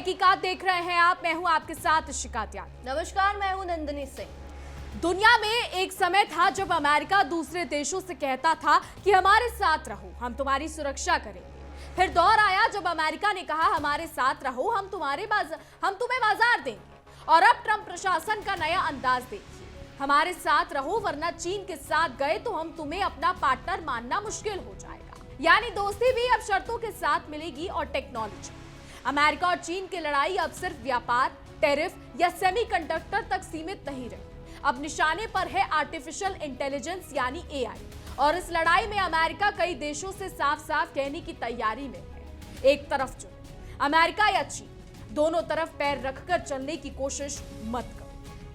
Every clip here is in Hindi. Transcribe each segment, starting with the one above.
तहकीकात देख रहे हैं आप। मैं हूं आपके साथ शिका त्याग। नमस्कार, मैं हूं नंदिनी सिंह। दुनिया में एक समय था जब अमेरिका दूसरे देशों से कहता था कि हमारे साथ रहो, हम तुम्हारी सुरक्षा करेंगे। फिर दौर आया जब अमेरिका ने कहा हमारे साथ रहो, हम तुम्हें बाजार देंगे। और अब ट्रंप प्रशासन का नया अंदाज देखिए, हमारे साथ रहो वरना चीन के साथ गए तो हम तुम्हें अपना पार्टनर मानना मुश्किल हो जाएगा। यानी दोस्ती भी अब शर्तों के साथ मिलेगी और टेक्नोलॉजी। अमेरिका और चीन की लड़ाई अब सिर्फ व्यापार, टैरिफ या सेमीकंडक्टर तक सीमित नहीं रही। अब निशाने पर है आर्टिफिशियल इंटेलिजेंस यानी एआई। और इस लड़ाई में अमेरिका कई देशों से साफ साफ कहने की तैयारी में है, एक तरफ चुनो, अमेरिका या चीन, दोनों तरफ पैर रखकर चलने की कोशिश मत करो।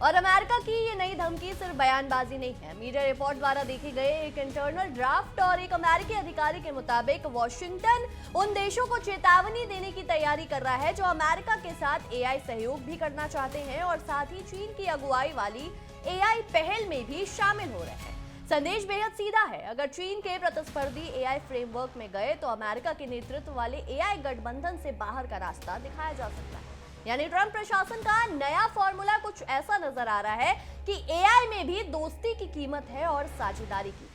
और अमेरिका की ये नई धमकी सिर्फ बयानबाजी नहीं है। मीडिया रिपोर्ट द्वारा देखे गए एक इंटरनल ड्राफ्ट और एक अमेरिकी अधिकारी के मुताबिक वॉशिंगटन उन देशों को चेतावनी देने की तैयारी कर रहा है जो अमेरिका के साथ एआई सहयोग भी करना चाहते हैं और साथ ही चीन की अगुवाई वाली एआई पहल में भी शामिल हो रहे हैं। संदेश बेहद सीधा है, अगर चीन के प्रतिस्पर्धी एआई फ्रेमवर्क में गए तो अमेरिका के नेतृत्व वाले एआई गठबंधन से बाहर का रास्ता दिखाया जा सकता है। यानी ट्रंप प्रशासन का नया फॉर्मूला कुछ ऐसा नजर आ रहा है कि एआई में भी दोस्ती की कीमत है और साझेदारी की।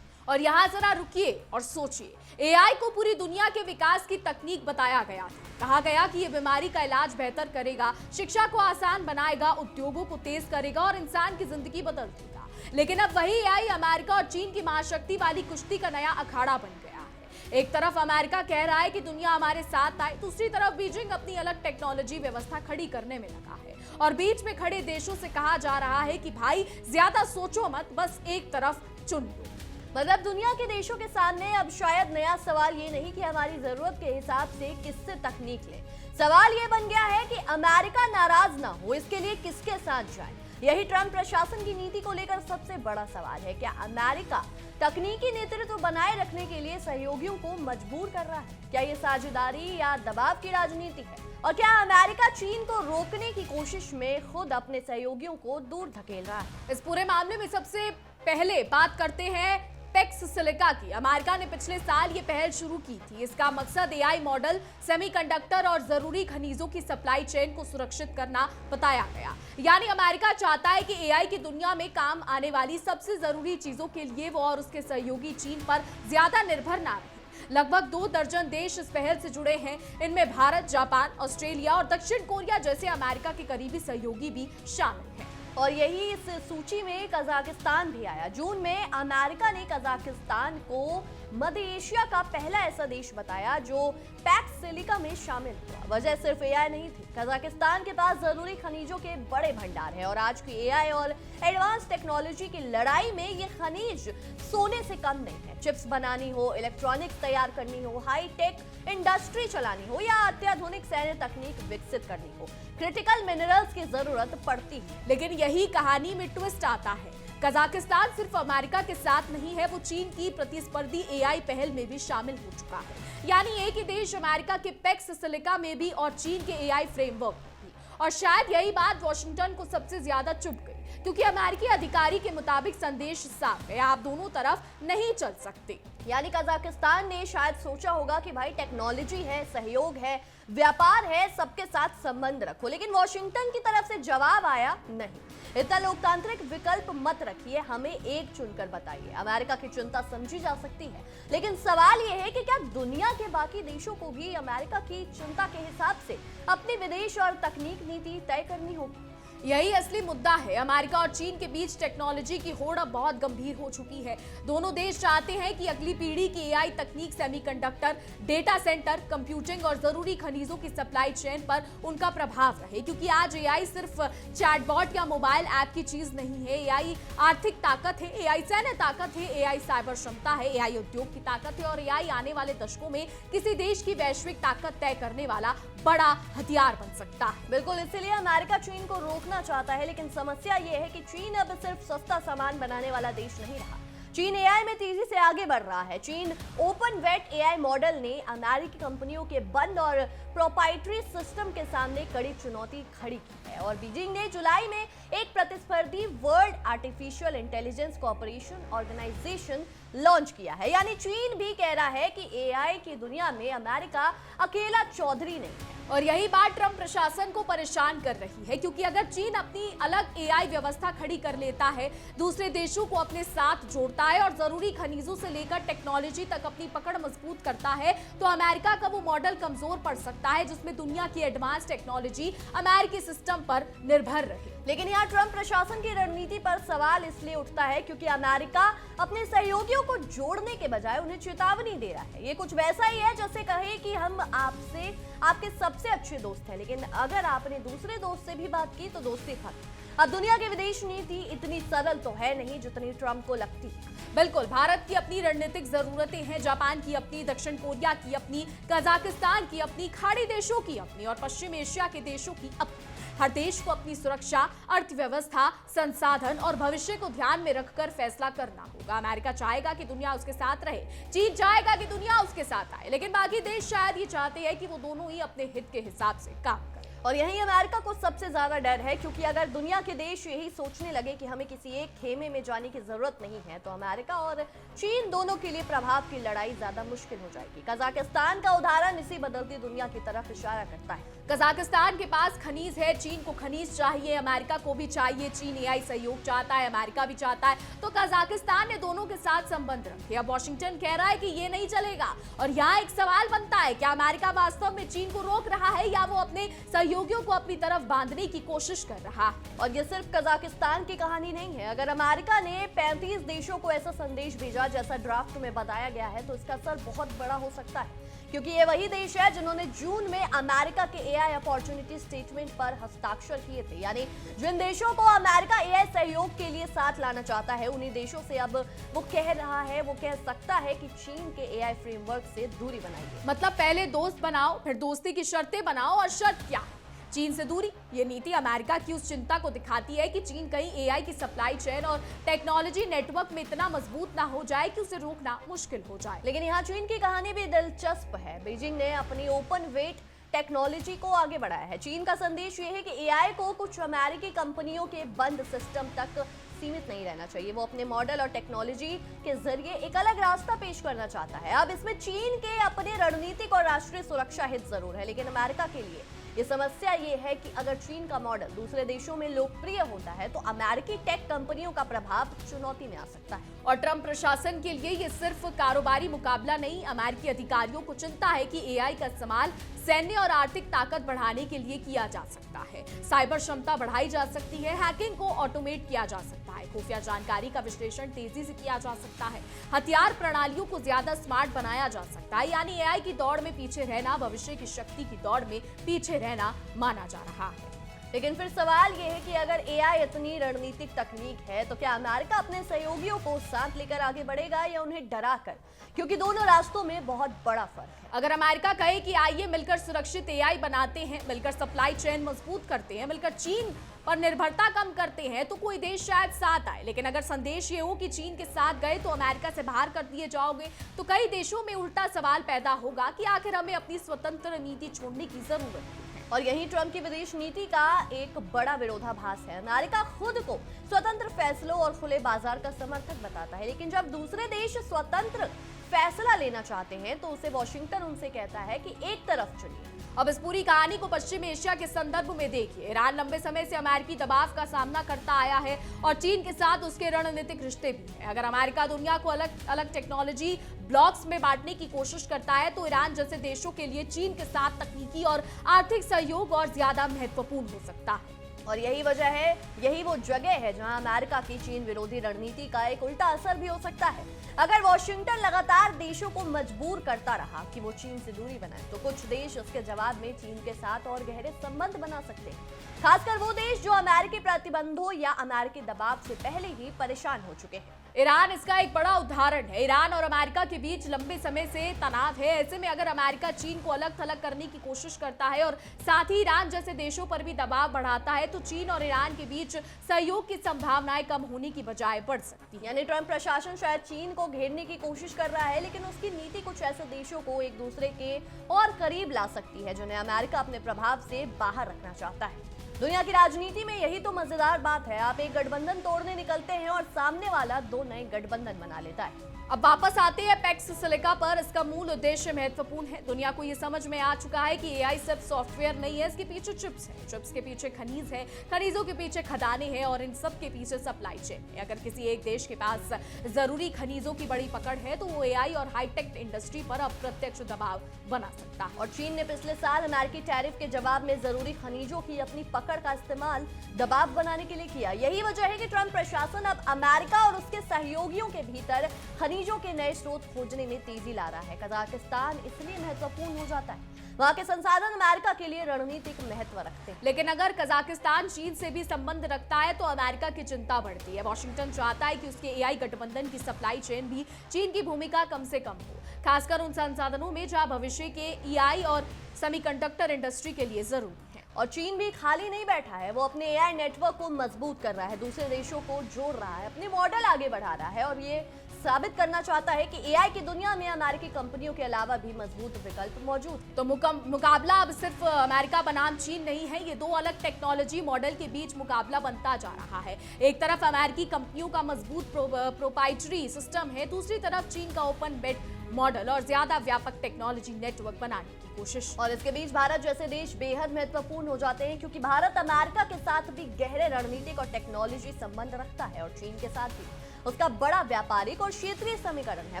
और यहां जरा रुकिए और सोचिए, एआई को पूरी दुनिया के विकास की तकनीक बताया गया था। कहा गया कि यह बीमारी का इलाज बेहतर करेगा, शिक्षा को आसान बनाएगा, उद्योगों को तेज करेगा और इंसान की जिंदगी बदल देगा। लेकिन अब वही एआई अमेरिका और चीन की महाशक्ति वाली कुश्ती का नया अखाड़ा बन गया है। एक तरफ अमेरिका कह रहा है कि दुनिया हमारे साथ आए, दूसरी तरफ बीजिंग अपनी अलग टेक्नोलॉजी व्यवस्था खड़ी करने में लगा है। और बीच में खड़े देशों से कहा जा रहा है कि भाई ज्यादा सोचो मत, बस एक तरफ चुन लो। मतलब दुनिया के देशों के सामने अब शायद नया सवाल ये नहीं कि हमारी जरूरत के हिसाब से किससे तकनीक ले, सवाल ये बन गया है कि अमेरिका नाराज ना हो, इसके लिए किसके साथ जाए। यही ट्रंप प्रशासन की नीति को लेकर सबसे बड़ा सवाल है। क्या अमेरिका तकनीकी नेतृत्व बनाए रखने के लिए सहयोगियों को मजबूर कर रहा है? क्या ये साझेदारी या दबाव की राजनीति है? और क्या अमेरिका चीन को रोकने की कोशिश में खुद अपने सहयोगियों को दूर धकेल रहा है? इस पूरे मामले में सबसे पहले बात करते हैं पेक्स सिलिका की। अमेरिका ने पिछले साल ये पहल शुरू की थी। इसका मकसद एआई मॉडल, सेमीकंडक्टर और जरूरी खनिजों की सप्लाई चेन को सुरक्षित करना बताया गया। यानी अमेरिका चाहता है कि एआई की दुनिया में काम आने वाली सबसे जरूरी चीजों के लिए वो और उसके सहयोगी चीन पर ज्यादा निर्भर ना रहे। लगभग 2 दर्जन देश इस पहल से जुड़े हैं। इनमें भारत, जापान, ऑस्ट्रेलिया और दक्षिण कोरिया जैसे अमेरिका के करीबी सहयोगी भी शामिल हैं। और यही इस सूची में कजाकिस्तान भी आया। जून में अमेरिका ने कजाकिस्तान को मध्य एशिया का पहला ऐसा देश बताया जो पैक्स सिलिका में शामिल हुआ। वजह सिर्फ एआई नहीं थी, कजाकिस्तान के पास जरूरी खनिजों के बड़े भंडार हैं और आज की एआई और एडवांस टेक्नोलॉजी की लड़ाई में ये खनिज सोने से कम नहीं है। चिप्स बनानी हो, इलेक्ट्रॉनिक्स तैयार करनी हो, हाई टेक इंडस्ट्री चलानी हो या अत्याधुनिक सैन्य तकनीक विकसित करनी हो, क्रिटिकल मिनरल्स की जरूरत पड़ती है। लेकिन यही कहानी में ट्विस्ट आता है। कजाकिस्तान सिर्फ अमेरिका के साथ नहीं है, वो चीन की प्रतिस्पर्धी एआई पहल में भी शामिल हो चुका है। यानी एक ही देश अमेरिका के पेक्स सिलिका में भी और चीन के एआई फ्रेमवर्क में भी। और शायद यही बात वॉशिंगटन को सबसे ज्यादा चुभ गई, क्योंकि अमेरिकी अधिकारी के मुताबिक संदेश साफ है, आप दोनों तरफ नहीं चल सकते। यानी कजाकिस्तान ने शायद सोचा होगा कि भाई टेक्नोलॉजी है, सहयोग है, व्यापार है, सबके साथ संबंध रखो। लेकिन वॉशिंगटन की तरफ से जवाब आया, नहीं, इतना लोकतांत्रिक विकल्प मत रखिए, हमें एक चुनकर बताइए। अमेरिका की चिंता समझी जा सकती है, लेकिन सवाल यह है कि क्या दुनिया के बाकी देशों को भी अमेरिका की चिंता के हिसाब से अपनी विदेश और तकनीक नीति तय करनी होगी? यही असली मुद्दा है। अमेरिका और चीन के बीच टेक्नोलॉजी की होड़ अब बहुत गंभीर हो चुकी है। दोनों देश चाहते हैं कि अगली पीढ़ी की एआई तकनीक, सेमीकंडक्टर, डेटा सेंटर, कंप्यूटिंग और जरूरी खनिजों की सप्लाई चेन पर उनका प्रभाव रहे, क्योंकि आज एआई सिर्फ चैटबॉट या मोबाइल ऐप की चीज नहीं है। एआई आर्थिक ताकत है, एआई सैन्य ताकत है, एआई साइबर क्षमता है, एआई उद्योग की ताकत है और एआई आने वाले दशकों में किसी देश की वैश्विक ताकत तय करने वाला बड़ा हथियार बन सकता है। बिल्कुल, इसीलिए अमेरिका चीन को रोकना चाहता है, लेकिन समस्या यह है कि चीन अब सिर्फ सस्ता सामान बनाने वाला देश नहीं रहा। चीन एआई में तेजी से आगे बढ़ रहा है। चीन ओपन वेट एआई मॉडल ने अमेरिकी कंपनियों के बंद और प्रोप्राइटरी सिस्टम के सामने कड़ी चुनौती खड़ी की है और बीजिंग ने जुलाई में एक प्रतिस्पर्धी world artificial intelligence cooperation organisation launch किया है। यानी चीन भी कह रहा है कि एआई की दुनिया में अमेरिका अकेला चौधरी नहीं है। और यही बात ट्रंप प्रशासन को परेशान कर रही है, क्योंकि अगर चीन अपनी अलग एआई व्यवस्था खड़ी कर लेता है, दूसरे देशों को अपने साथ जोड़ता है और जरूरी खनिजों से लेकर टेक्नोलॉजी तक अपनी पकड़ मजबूत करता है, तो अमेरिका का वो मॉडल कमजोर पड़ सकता है जिसमें दुनिया की एडवांस टेक्नोलॉजी अमेरिकी सिस्टम पर निर्भर रहे। लेकिन यहाँ ट्रंप प्रशासन की रणनीति पर सवाल इसलिए उठता है क्योंकि अमेरिका अपने सहयोगियों को जोड़ने के बजाय उन्हें चेतावनी दे रहा है। ये कुछ वैसा ही है जैसे कहे कि हम आपके सबसे अच्छे दोस्त हैं, लेकिन अगर आपने दूसरे दोस्त से भी बात की तो दोस्ती खत्म। अब दुनिया की विदेश नीति इतनी सरल तो है नहीं जितनी ट्रंप को लगती है। बिल्कुल, भारत की अपनी रणनीतिक जरूरतें हैं, जापान की अपनी, दक्षिण कोरिया की अपनी, कजाकिस्तान की अपनी, खाड़ी देशों की अपनी और पश्चिम एशिया के देशों की अपनी। हर देश को अपनी सुरक्षा, अर्थव्यवस्था, संसाधन और भविष्य को ध्यान में रखकर फैसला करना होगा। अमेरिका चाहेगा कि दुनिया उसके साथ रहे, चीन चाहेगा कि दुनिया उसके साथ आए, लेकिन बाकी देश शायद ये चाहते हैं कि वो दोनों ही अपने हित के हिसाब से काम करें। और यही अमेरिका को सबसे ज्यादा डर है, क्योंकि अगर दुनिया के देश यही सोचने लगे कि हमें किसी एक खेमे में जाने की जरूरत नहीं है, तो अमेरिका और चीन दोनों के लिए प्रभाव की लड़ाई ज्यादा मुश्किल हो जाएगी। कजाकिस्तान का उदाहरण इसी बदलती दुनिया की तरफ इशारा करता है। कजाकिस्तान के पास खनीज है, चीन को खनीज चाहिए, अमेरिका को भी चाहिए। चीन एआई सहयोग चाहता है, अमेरिका भी चाहता है, तो कजाकिस्तान ने दोनों के साथ संबंध रखे। अब वॉशिंगटन कह रहा है कि ये नहीं चलेगा और यहाँ एक सवाल बनता है, क्या अमेरिका वास्तव में चीन को रोक रहा है या वो अपने सहयोगियों को अपनी तरफ बांधने की कोशिश कर रहा है? और ये सिर्फ कजाकिस्तान की कहानी नहीं है। अगर अमेरिका ने 35 देशों को ऐसा संदेश भेजा जैसा ड्राफ्ट में बताया गया है, तो इसका असर बहुत बड़ा हो सकता है, क्योंकि ये वही देश है जिन्होंने जून में अमेरिका के एआई अपॉर्चुनिटी स्टेटमेंट पर हस्ताक्षर किए थे। यानी जिन देशों को अमेरिका एआई सहयोग के लिए साथ लाना चाहता है, उन्हीं देशों से अब वो कह रहा है, वो कह सकता है कि चीन के एआई फ्रेमवर्क से दूरी बनाइए। मतलब पहले दोस्त बनाओ, फिर दोस्ती की शर्तें बनाओ, और शर्त क्या है? चीन से दूरी। ये नीति अमेरिका की उस चिंता को दिखाती है कि चीन कहीं एआई की सप्लाई चेन और टेक्नोलॉजी नेटवर्क में इतना मजबूत ना हो जाए कि उसे रोकना मुश्किल हो जाए। लेकिन यहाँ चीन की कहानी भी दिलचस्प है। बीजिंग ने अपनी ओपन वेट टेक्नोलॉजी को आगे बढ़ाया है। चीन का संदेश ये है कि एआई को कुछ अमेरिकी कंपनियों के बंद सिस्टम तक सीमित नहीं रहना चाहिए। वो अपने मॉडल और टेक्नोलॉजी के जरिए एक अलग रास्ता पेश करना चाहता है। अब इसमें चीन के अपने रणनीतिक और राष्ट्रीय सुरक्षा हित जरूर है, लेकिन अमेरिका के लिए ये समस्या ये है कि अगर चीन का मॉडल दूसरे देशों में लोकप्रिय होता है, तो अमेरिकी टेक कंपनियों का प्रभाव चुनौती में आ सकता है। और ट्रंप प्रशासन के लिए ये सिर्फ कारोबारी मुकाबला नहीं, अमेरिकी अधिकारियों को चिंता है कि एआई का इस्तेमाल सैन्य और आर्थिक ताकत बढ़ाने के लिए किया जा सकता है। साइबर क्षमता बढ़ाई जा सकती है, हैकिंग को ऑटोमेट किया जा सकता है, खुफिया जानकारी का विश्लेषण तेजी से किया जा सकता है, हथियार प्रणालियों को ज्यादा स्मार्ट बनाया जा सकता है। यानी एआई की दौड़ में पीछे रहना भविष्य की शक्ति की दौड़ में पीछे रहना माना जा रहा है। लेकिन फिर सवाल यह है कि अगर एआई इतनी रणनीतिक तकनीक है, तो क्या अमेरिका अपने सहयोगियों को साथ लेकर आगे बढ़ेगा या उन्हें डराकर? क्योंकि दोनों रास्तों में बहुत बड़ा फर्क है। अगर अमेरिका कहे कि आइए मिलकर सुरक्षित एआई बनाते हैं, मिलकर सप्लाई चेन मजबूत करते हैं, मिलकर चीन पर निर्भरता कम करते हैं, तो कोई देश शायद साथ आए। लेकिन अगर संदेश ये हो कि चीन के साथ गए तो अमेरिका से बाहर कर दिए जाओगे, तो कई देशों में उल्टा सवाल पैदा होगा कि आखिर हमें अपनी स्वतंत्र नीति छोड़ने की जरूरत है। और यही ट्रंप की विदेश नीति का एक बड़ा विरोधाभास है। अमेरिका खुद को स्वतंत्र फैसलों और खुले बाजार का समर्थक बताता है, लेकिन जब दूसरे देश स्वतंत्र फैसला लेना चाहते हैं, तो उसे वॉशिंगटन उनसे कहता है कि एक तरफ चुनिए। अब इस पूरी कहानी को पश्चिम एशिया के संदर्भ में देखिए। ईरान लंबे समय से अमेरिकी दबाव का सामना करता आया है और चीन के साथ उसके रणनीतिक रिश्ते भी हैं। अगर अमेरिका दुनिया को अलग अलग टेक्नोलॉजी ब्लॉक्स में बांटने की कोशिश करता है, तो ईरान जैसे देशों के लिए चीन के साथ तकनीकी और आर्थिक सहयोग और ज्यादा महत्वपूर्ण हो सकता है। और यही वजह है, यही वो जगह है जहां अमेरिका की चीन विरोधी रणनीति का एक उल्टा असर भी हो सकता है। अगर वॉशिंगटन लगातार देशों को मजबूर करता रहा कि वो चीन से दूरी बनाए, तो कुछ देश उसके जवाब में चीन के साथ और गहरे संबंध बना सकते हैं, खासकर वो देश जो अमेरिकी प्रतिबंधों या अमेरिकी दबाव से पहले ही परेशान हो चुके हैं। ईरान इसका एक बड़ा उदाहरण है। ईरान और अमेरिका के बीच लंबे समय से तनाव है। ऐसे में अगर अमेरिका चीन को अलग थलग करने की कोशिश करता है और साथ ही ईरान जैसे देशों पर भी दबाव बढ़ाता है तो चीन और ईरान के बीच सहयोग की संभावनाएं कम होने की बजाय बढ़ सकती है। यानी ट्रंप प्रशासन शायद चीन को घेरने की कोशिश कर रहा है, लेकिन उसकी नीति कुछ ऐसे देशों को एक दूसरे के और करीब ला सकती है जिन्हें अमेरिका अपने प्रभाव से बाहर रखना चाहता है। दुनिया की राजनीति में यही तो मजेदार बात है। आप एक गठबंधन तोड़ने निकलते हैं और सामने वाला 2 नए गठबंधन बना लेता है। अब वापस आते हैं पैक्स सिलिका पर। इसका मूल उद्देश्य महत्वपूर्ण है। दुनिया को यह समझ में आ चुका है कि एआई सिर्फ सॉफ्टवेयर नहीं है, इसके पीछे चिप्स है, चिप्स के पीछे खनिज है, खनिजों के पीछे खदानें हैं और इन सब के पीछे सप्लाई चेन है। अगर किसी एक देश के पास जरूरी खनिजों की बड़ी पकड़ है तो वो एआई और हाईटेक इंडस्ट्री पर अप्रत्यक्ष दबाव बना सकता है। और चीन ने पिछले साल अमेरिकी टैरिफ के जवाब में जरूरी खनिजों की अपनी पकड़ का इस्तेमाल दबाव बनाने के लिए किया। यही वजह है कि ट्रंप प्रशासन अब अमेरिका और उसके सहयोगियों के भीतर खनिजों के नए स्रोत खोजने में तेजी ला रहा है। कजाकिस्तान इसलिए महत्वपूर्ण हो जाता है, वहां के संसाधन अमेरिका के लिए रणनीतिक महत्व रखते हैं। लेकिन अगर कजाकिस्तान चीन से भी संबंध रखता है तो अमेरिका की चिंता बढ़ती है। वॉशिंगटन चाहता है कि उसके एआई गठबंधन की सप्लाई चेन भी चीन की भूमिका कम से कम हो, खासकर उन संसाधनों में जहां भविष्य के एआई और सेमीकंडक्टर इंडस्ट्री के लिए जरूरी है। और चीन भी खाली नहीं बैठा है, वो अपने एआई नेटवर्क को मजबूत कर रहा है, दूसरे देशों को जोड़ रहा है, अपने मॉडल आगे बढ़ा रहा है और ये साबित करना चाहता है कि एआई की दुनिया में अमेरिकी कंपनियों के अलावा भी मजबूत विकल्प मौजूद है। तो मुकाबला अब सिर्फ अमेरिका बनाम चीन नहीं है, ये 2 अलग टेक्नोलॉजी मॉडल के बीच मुकाबला बनता जा रहा है। एक तरफ अमेरिकी कंपनियों का मजबूत प्रोप्राइटरी सिस्टम है, दूसरी तरफ चीन का ओपन बेड मॉडल और ज्यादा व्यापक टेक्नोलॉजी नेटवर्क बनाने की कोशिश। और इसके बीच भारत जैसे देश बेहद महत्वपूर्ण हो जाते हैं, क्योंकि भारत अमेरिका के साथ भी गहरे रणनीतिक और टेक्नोलॉजी संबंध रखता है और चीन के साथ भी उसका बड़ा व्यापारिक और क्षेत्रीय समीकरण है।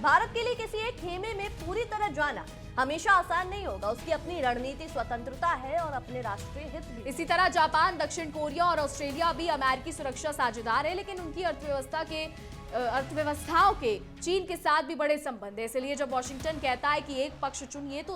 भारत के लिए किसी एक खेमे में पूरी तरह जाना हमेशा आसान नहीं होगा। उसकी अपनी रणनीति स्वतंत्रता है और अपने राष्ट्रीय हित भी। इसी तरह जापान, दक्षिण कोरिया और ऑस्ट्रेलिया भी अमेरिकी सुरक्षा साझेदार है, लेकिन उनकी अर्थव्यवस्थाओं के चीन के साथ भी बड़े संबंध है। इसलिए जब वॉशिंगटन कहता है कि एक पक्ष चुनिए तो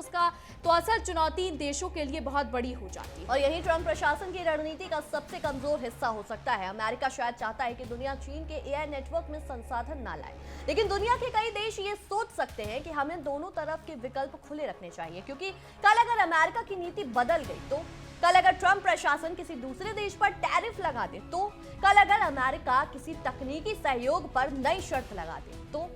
असल चुनौती इन देशों के लिए बहुत बड़ी हो जाती है। और यही ट्रंप प्रशासन की रणनीति का सबसे कमजोर हिस्सा हो सकता है। अमेरिका शायद चाहता है कि दुनिया चीन के एआई नेटवर्क में संसाधन ना लाए, लेकिन दुनिया के कई देश ये सोच सकते हैं कि हमें दोनों तरफ के विकल्प खुले रखने चाहिए, क्योंकि कल अगर अमेरिका की नीति बदल गई तो, कल अगर ट्रंप प्रशासन किसी दूसरे देश पर टैरिफ लगा दे तो, कल अगर अमेरिका किसी तकनीकी सहयोग पर नई शर्त लगा दे तो,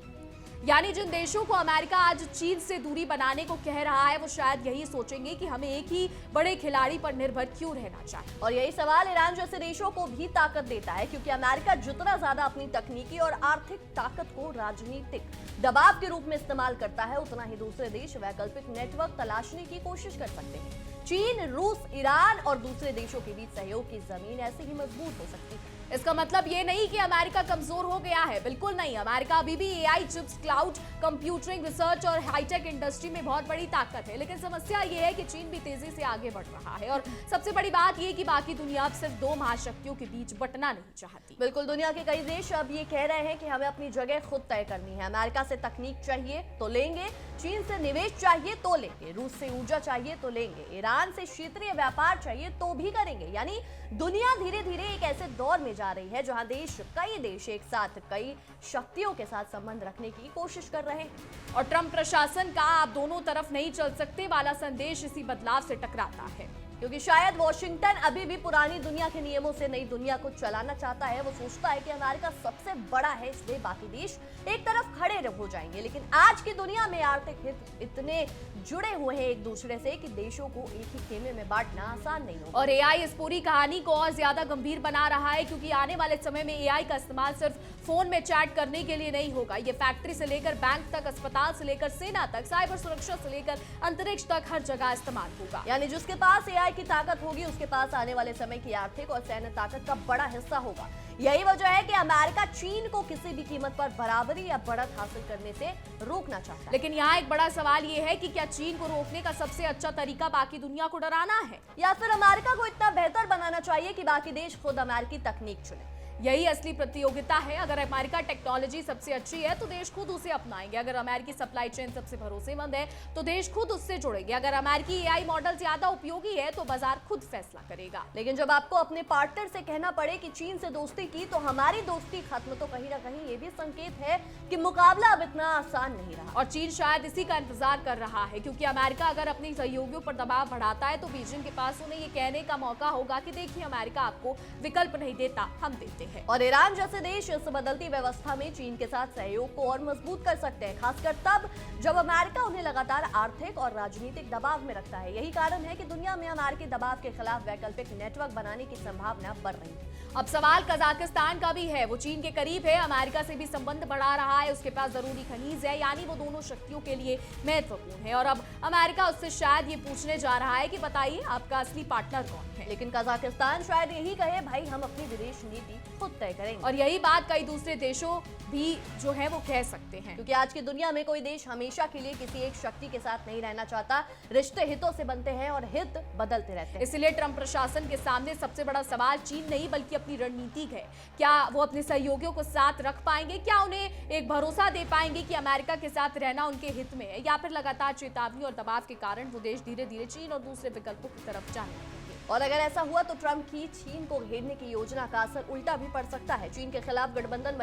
यानी जिन देशों को अमेरिका आज चीन से दूरी बनाने को कह रहा है वो शायद यही सोचेंगे कि हमें एक ही बड़े खिलाड़ी पर निर्भर क्यों रहना चाहिए। और यही सवाल ईरान जैसे देशों को भी ताकत देता है, क्योंकि अमेरिका जितना ज्यादा अपनी तकनीकी और आर्थिक ताकत को राजनीतिक दबाव के रूप में इस्तेमाल करता है, उतना ही दूसरे देश वैकल्पिक नेटवर्क तलाशने की कोशिश कर सकते हैं। चीन, रूस, ईरान और दूसरे देशों के बीच सहयोग की जमीन ऐसे ही मजबूत हो सकती है। इसका मतलब ये नहीं कि अमेरिका कमजोर हो गया है, बिल्कुल नहीं। अमेरिका अभी भी AI chips, cloud computing, research और हाईटेक इंडस्ट्री में बहुत बड़ी ताकत है, लेकिन समस्या ये है कि चीन भी तेजी से आगे बढ़ रहा है और सबसे बड़ी बात ये कि बाकी दुनिया अब सिर्फ 2 महाशक्तियों के बीच बंटना नहीं चाहती। बिल्कुल, दुनिया के कई देश अब ये कह रहे हैं कि हमें अपनी जगह खुद तय करनी है। अमेरिका से तकनीक चाहिए तो लेंगे, चीन से निवेश चाहिए तो लेंगे, रूस से ऊर्जा चाहिए तो लेंगे, ईरान से क्षेत्रीय व्यापार चाहिए तो भी करेंगे। यानी दुनिया धीरे धीरे एक ऐसे दौर में जा रही है जहां कई देश एक साथ कई शक्तियों के साथ संबंध रखने की कोशिश कर रहे हैं। और ट्रंप प्रशासन का आप दोनों तरफ नहीं चल सकते वाला संदेश इसी बदलाव से टकराता है, क्योंकि शायद वॉशिंगटन अभी भी पुरानी दुनिया के नियमों से नई दुनिया को चलाना चाहता है। वो सोचता है कि अमेरिका सबसे बड़ा है, इसलिए बाकी देश एक तरफ खड़े हो जाएंगे। लेकिन आज की दुनिया में आर्थिक हित इतने जुड़े हुए हैं एक दूसरे से कि देशों को एक ही खेमे में बांटना आसान नहीं होगा। और एआई इस पूरी कहानी को और ज्यादा गंभीर बना रहा है, क्योंकि आने वाले समय में एआई का इस्तेमाल सिर्फ फोन में चैट करने के लिए नहीं होगा। ये फैक्ट्री से लेकर बैंक तक, अस्पताल से लेकर सेना तक, साइबर सुरक्षा से लेकर अंतरिक्ष तक हर जगह इस्तेमाल होगा। यानी जिसके पास एआई की ताकत होगी उसके पास आने वाले समय की आर्थिक और सैन्य ताकत का बड़ा हिस्सा होगा। यही वजह है कि अमेरिका चीन को किसी भी कीमत पर बराबरी या बढ़त हासिल करने से रोकना चाहता है। लेकिन यहाँ एक बड़ा सवाल ये है कि क्या चीन को रोकने का सबसे अच्छा तरीका बाकी दुनिया को डराना है, या फिर अमेरिका को इतना बेहतर बनाना चाहिए कि बाकी देश खुद अमेरिकी तकनीक चुने। यही असली प्रतियोगिता है। अगर अमेरिका टेक्नोलॉजी सबसे अच्छी है तो देश खुद उसे अपनाएंगे। अगर अमेरिकी सप्लाई चेन सबसे भरोसेमंद है तो देश खुद उससे जुड़ेंगे। अगर अमेरिकी एआई मॉडल ज्यादा उपयोगी है तो बाजार खुद फैसला करेगा। लेकिन जब आपको अपने पार्टनर से कहना पड़े कि चीन से दोस्ती की तो हमारी दोस्ती खत्म, तो कहीं ना कहीं ये भी संकेत है कि मुकाबला अब इतना आसान नहीं रहा। और चीन शायद इसी का इंतजार कर रहा है, क्योंकि अमेरिका अगर अपने सहयोगियों पर दबाव बढ़ाता है तो बीजिंग के पास उन्हें ये कहने का मौका होगा कि देखिए अमेरिका आपको विकल्प नहीं देता, हम देते हैं। और ईरान जैसे देश इस बदलती व्यवस्था में चीन के साथ सहयोग को और मजबूत कर सकते हैं, खासकर तब जब अमेरिका उन्हें लगातार आर्थिक और राजनीतिक दबाव में रखता है। यही कारण है कि दुनिया में अमेरिकी दबाव के खिलाफ वैकल्पिक नेटवर्क बनाने की संभावना बढ़ रही है। अब सवाल कजाकिस्तान का भी है। वो चीन के करीब है, अमेरिका से भी संबंध बढ़ा रहा है, उसके पास जरूरी खनिज है, यानी वो दोनों शक्तियों के लिए महत्वपूर्ण है। और अब अमेरिका उससे शायद ये पूछने जा रहा है कि बताइए आपका असली पार्टनर कौन है। लेकिन कजाकिस्तान शायद यही कहे, भाई हम अपनी विदेश नीति खुद तय करेंगे। और यही बात कई दूसरे देशों भी जो है वो कह सकते हैं, क्योंकि आज की दुनिया में कोई देश हमेशा के लिए किसी एक शक्ति के साथ नहीं रहना चाहता। रिश्ते हितों से बनते हैं और हित बदलते रहते हैं। इसलिए ट्रंप प्रशासन के सामने सबसे बड़ा सवाल चीन नहीं बल्कि अपनी रणनीति है। क्या वो अपने सहयोगियों को साथ रख पाएंगे? क्या उन्हें एक भरोसा दे पाएंगे कि अमेरिका के साथ रहना उनके हित में है, या फिर लगातार चेतावनी और दबाव के कारण वो देश धीरे धीरे चीन और दूसरे विकल्पों की तरफ जाने लगेंगे? और अगर ऐसा हुआ तो ट्रंप की चीन को घेरने की योजना का असर उल्टा भी पड़ सकता है। चीन के खिलाफ गठबंधन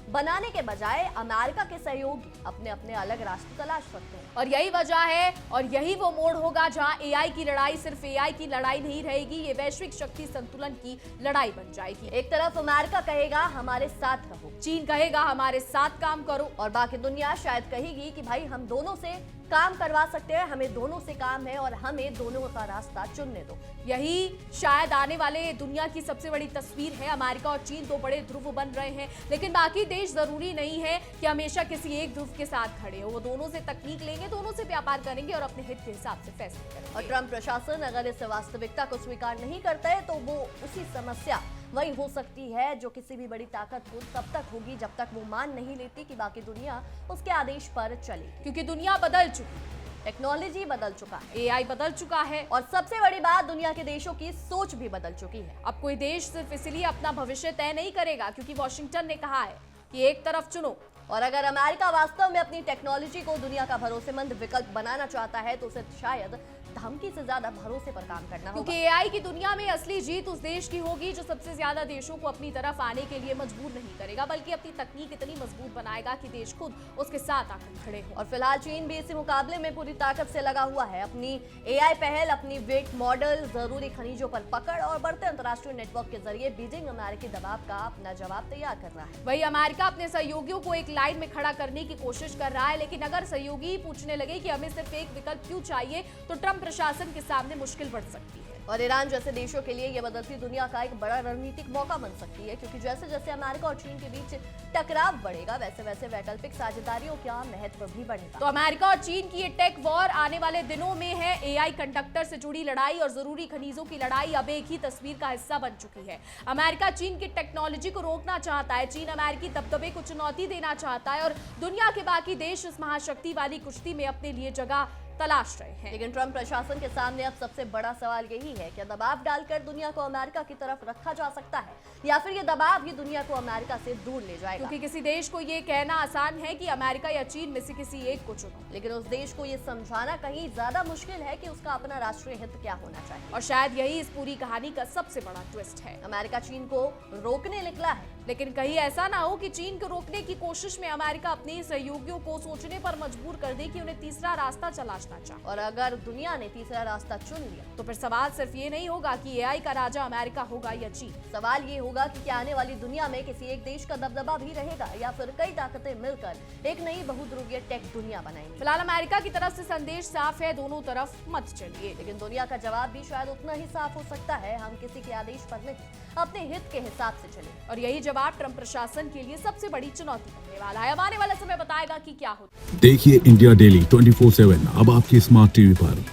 बनाने के बजाय अमेरिका के सहयोगी अपने अपने अलग रास्ते तलाश सकते हैं। और यही वजह है और यही वो मोड़ होगा जहां एआई की लड़ाई सिर्फ एआई की लड़ाई नहीं रहेगी, ये वैश्विक शक्ति संतुलन की लड़ाई बन जाएगी। एक तरफ अमेरिका कहेगा हमारे साथ रहो, चीन कहेगा हमारे साथ काम करो, और बाकी दुनिया शायद कहेगी कि भाई हम दोनों से काम करवा सकते हैं, हमें दोनों से काम है और हमें दोनों का रास्ता चुनने दो। यही शायद आने वाले दुनिया की सबसे बड़ी तस्वीर है। अमेरिका और चीन दो बड़े ध्रुव बन रहे हैं, लेकिन बाकी देश जरूरी नहीं है कि हमेशा किसी एक ध्रुव के साथ खड़े हो। वो दोनों से तकनीक लेंगे, दोनों से व्यापार करेंगे और अपने हित के हिसाब से फैसले करेंगे। और ट्रंप प्रशासन अगर इस वास्तविकता को स्वीकार नहीं करता है तो वो उसी समस्या वही हो सकती है जो किसी भी बड़ी ताकत को तब तक होगी जब तक वो मान नहीं लेती कि बाकी दुनिया उसके आदेश पर चलेगी। क्योंकि दुनिया बदल चुकी है, टेक्नोलॉजी बदल चुका है, एआई बदल चुका है, और सबसे बड़ी बात दुनिया के देशों की सोच भी बदल चुकी है। अब कोई देश सिर्फ इसलिए अपना भविष्य तय नहीं करेगा क्योंकि वॉशिंगटन ने कहा है कि एक तरफ चुनो। और अगर अमेरिका वास्तव में अपनी टेक्नोलॉजी को दुनिया का भरोसेमंद विकल्प बनाना चाहता है तो उसे शायद धमकी से ज्यादा भरोसे पर काम करना होगा। क्योंकि एआई की दुनिया में असली जीत उस देश की होगी जो सबसे ज्यादा देशों को अपनी तरफ आने के लिए मजबूर नहीं करेगा, बल्कि अपनी तकनीक इतनी मजबूत बनाएगा कि देश खुद उसके साथ आकर खड़े हो। और फिलहाल चीन भी इसी मुकाबले में पूरी ताकत से लगा हुआ है। अपनी एआई पहल, अपनी वेट मॉडल, जरूरी खनिजों पर पकड़ और बढ़ते अंतर्राष्ट्रीय नेटवर्क के जरिए बीजिंग अमेरिकी दबाव का अपना जवाब तैयार कर रहा है। वही अमेरिका अपने सहयोगियों को एक लाइन में खड़ा करने की कोशिश कर रहा है, लेकिन अगर सहयोगी पूछने लगे कि हमें सिर्फ एक विकल्प क्यों चाहिए तो ट्रंप प्रशासन के सामने मुश्किल बढ़ सकती है। और ईरान जैसे देशों के लिए यह बदलती दुनिया का एक बड़ा रणनीतिक मौका बन सकती है, क्योंकि जैसे जैसे अमेरिका और चीन के बीच टकराव बढ़ेगा वैसे वैसे वैकल्पिक साझेदारियों का महत्व भी बढ़ेगा। तो अमेरिका और चीन की ये टेक वॉर आने वाले दिनों में है। एआई कंडक्टर से जुड़ी लड़ाई और जरूरी खनिजों की लड़ाई अब एक ही तस्वीर का हिस्सा बन चुकी है। अमेरिका चीन की टेक्नोलॉजी को रोकना चाहता है, चीन अमेरिकी दबदबे को चुनौती देना चाहता है, और दुनिया के बाकी देश इस महाशक्ति वाली कुश्ती में अपने लिए जगह तलाश रहे हैं। लेकिन ट्रंप प्रशासन के सामने अब सबसे बड़ा सवाल यही है, क्या दबाव डालकर दुनिया को अमेरिका की तरफ रखा जा सकता है, या फिर ये दबाव ही दुनिया को अमेरिका से दूर ले जाएगा? क्योंकि किसी देश को ये कहना आसान है कि अमेरिका या चीन में से किसी एक को चुनो, लेकिन उस देश को ये समझाना कहीं ज्यादा मुश्किल है कि उसका अपना राष्ट्रीय हित क्या होना चाहिए। और शायद यही इस पूरी कहानी का सबसे बड़ा ट्विस्ट है। अमेरिका चीन को रोकने निकला है, लेकिन कहीं ऐसा ना हो कि चीन को रोकने की कोशिश में अमेरिका अपने सहयोगियों को सोचने पर मजबूर कर दे कि उन्हें तीसरा रास्ता तलाशना चाहिए। और अगर दुनिया ने तीसरा रास्ता चुन लिया तो फिर सवाल सिर्फ ये नहीं होगा कि एआई का राजा अमेरिका होगा या चीन। सवाल ये होगा कि क्या आने वाली दुनिया में किसी एक देश का दबदबा भी रहेगा, या फिर कई ताकतें मिलकर एक नई बहुध्रुवीय टेक दुनिया बनाएंगी। फिलहाल अमेरिका की तरफ से संदेश साफ है, दोनों तरफ मत चलिए। लेकिन दुनिया का जवाब भी शायद उतना ही साफ हो सकता है, हम किसी के आदेश पर नहीं, अपने हित के हिसाब से चले। और यही जवाब ट्रंप प्रशासन के लिए सबसे बड़ी चुनौती बनने वाला है। अब आने वाला समय बताएगा कि क्या होता है। देखिए इंडिया डेली 24/7 अब आपकी स्मार्ट टीवी पर।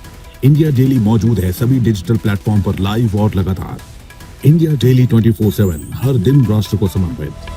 इंडिया डेली मौजूद है सभी डिजिटल प्लेटफॉर्म पर लाइव और लगातार। इंडिया डेली 24/7 हर दिन राष्ट्र को समर्पित।